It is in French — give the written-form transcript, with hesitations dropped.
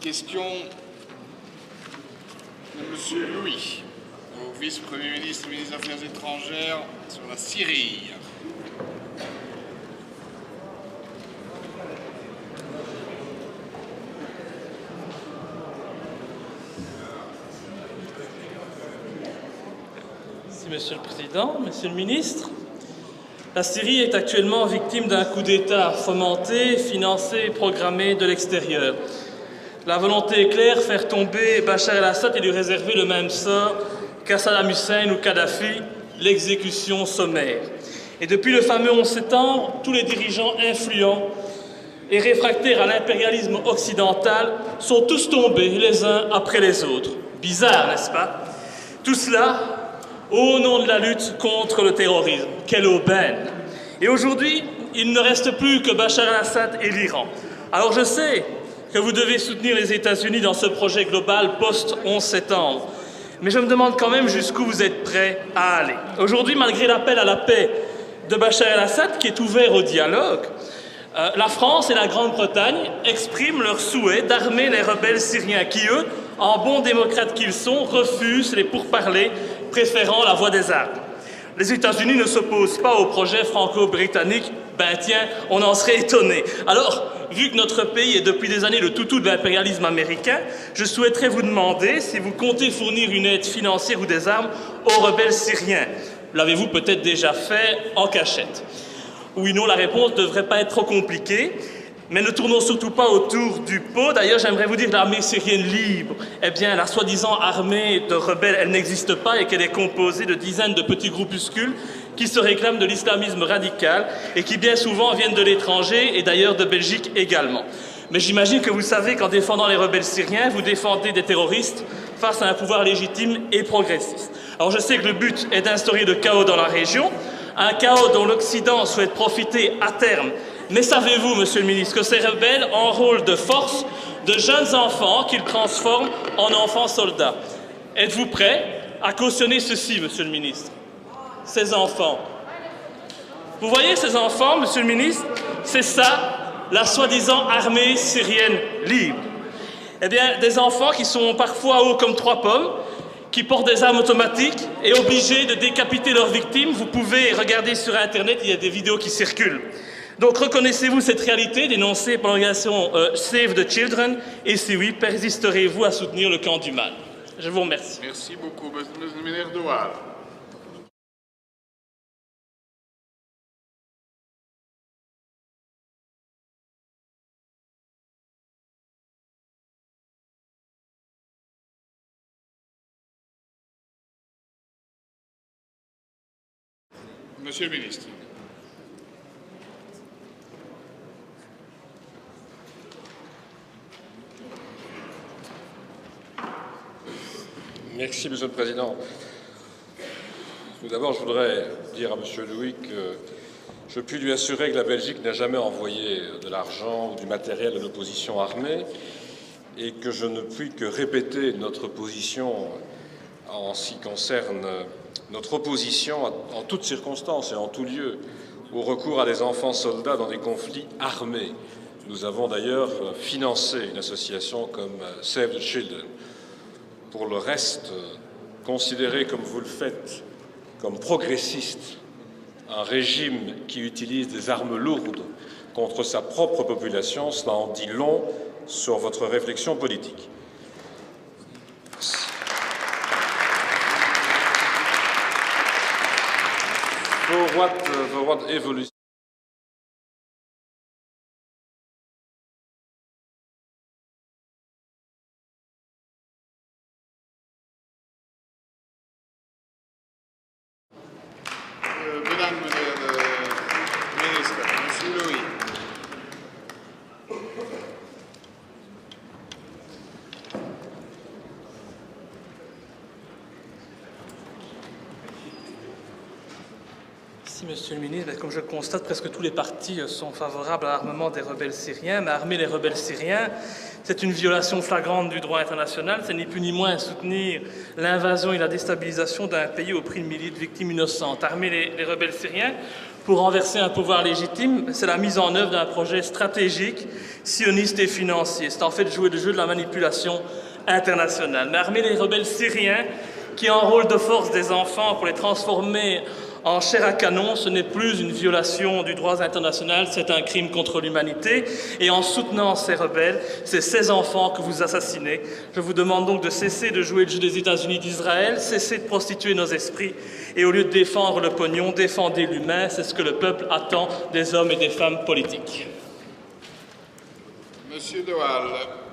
Question de M. Louis, au vice-premier ministre, ministre des Affaires étrangères, sur la Syrie. Merci, Monsieur le Président. Monsieur le Ministre, la Syrie est actuellement victime d'un coup d'État fomenté, financé et programmé de l'extérieur. La volonté est claire, faire tomber Bachar el-Assad et lui réserver le même sort qu'à Saddam Hussein ou Kadhafi, l'exécution sommaire. Et depuis le fameux 11 septembre, tous les dirigeants influents et réfractaires à l'impérialisme occidental sont tous tombés les uns après les autres. Bizarre, n'est-ce pas? Tout cela au nom de la lutte contre le terrorisme. Quelle aubaine! Et aujourd'hui, il ne reste plus que Bachar el-Assad et l'Iran. Alors je sais que vous devez soutenir les États-Unis dans ce projet global post-11 septembre. Mais je me demande quand même jusqu'où vous êtes prêts à aller. Aujourd'hui, malgré l'appel à la paix de Bachar el-Assad, qui est ouvert au dialogue, la France et la Grande-Bretagne expriment leur souhait d'armer les rebelles syriens qui, eux, en bons démocrates qu'ils sont, refusent les pourparlers, préférant la voie des armes. Les États-Unis ne s'opposent pas au projet franco-britannique. Ben tiens, on en serait étonné. Alors, vu que notre pays est depuis des années le toutou de l'impérialisme américain, je souhaiterais vous demander si vous comptez fournir une aide financière ou des armes aux rebelles syriens. L'avez-vous peut-être déjà fait en cachette? Oui, non, la réponse ne devrait pas être trop compliquée. Mais ne tournons surtout pas autour du pot. D'ailleurs, j'aimerais vous dire que l'armée syrienne libre, eh bien, la soi-disant armée de rebelles, elle n'existe pas et qu'elle est composée de dizaines de petits groupuscules qui se réclament de l'islamisme radical et qui bien souvent viennent de l'étranger et d'ailleurs de Belgique également. Mais j'imagine que vous savez qu'en défendant les rebelles syriens, vous défendez des terroristes face à un pouvoir légitime et progressiste. Alors je sais que le but est d'instaurer le chaos dans la région, un chaos dont l'Occident souhaite profiter à terme. Mais savez-vous, Monsieur le Ministre, que ces rebelles enrôlent de force de jeunes enfants qu'ils transforment en enfants soldats? Êtes-vous prêt à cautionner ceci, Monsieur le Ministre? Ces enfants. Vous voyez ces enfants, Monsieur le Ministre? C'est ça, la soi-disant armée syrienne libre. Eh bien, des enfants qui sont parfois hauts comme 3 pommes, qui portent des armes automatiques et obligés de décapiter leurs victimes. Vous pouvez regarder sur Internet, il y a des vidéos qui circulent. Donc reconnaissez-vous cette réalité dénoncée par l'organisation Save the Children et si oui, persisterez-vous à soutenir le camp du mal? Je vous remercie. Merci beaucoup, M. le ministre Doual. Monsieur le ministre. Merci, Monsieur le Président. Tout d'abord, je voudrais dire à Monsieur Louis que je puis lui assurer que la Belgique n'a jamais envoyé de l'argent ou du matériel à l'opposition armée et que je ne puis que répéter notre position en ce qui concerne notre opposition en toutes circonstances et en tout lieu au recours à des enfants soldats dans des conflits armés. Nous avons d'ailleurs financé une association comme Save the Children. Pour le reste, considérer comme vous le faites, comme progressiste, un régime qui utilise des armes lourdes contre sa propre population, cela en dit long sur votre réflexion politique. Forward Evolution. Mesdames, ministre, M. Louis. Merci, Monsieur le Ministre. Comme je le constate, presque tous les partis sont favorables à l'armement des rebelles syriens. Mais armer les rebelles syriens, C'est une violation flagrante du droit international, c'est ni plus ni moins soutenir l'invasion et la déstabilisation d'un pays au prix de milliers de victimes innocentes. Armer les rebelles syriens pour renverser un pouvoir légitime, c'est la mise en œuvre d'un projet stratégique, sioniste et financier. C'est en fait jouer le jeu de la manipulation internationale. Mais armer les rebelles syriens qui enrôlent de force des enfants pour les transformer en chair à canon, ce n'est plus une violation du droit international, c'est un crime contre l'humanité. Et en soutenant ces rebelles, c'est ces enfants que vous assassinez. Je vous demande donc de cesser de jouer le jeu des États-Unis d'Israël, cesser de prostituer nos esprits, et au lieu de défendre le pognon, défendez l'humain. C'est ce que le peuple attend des hommes et des femmes politiques. Monsieur De Waal.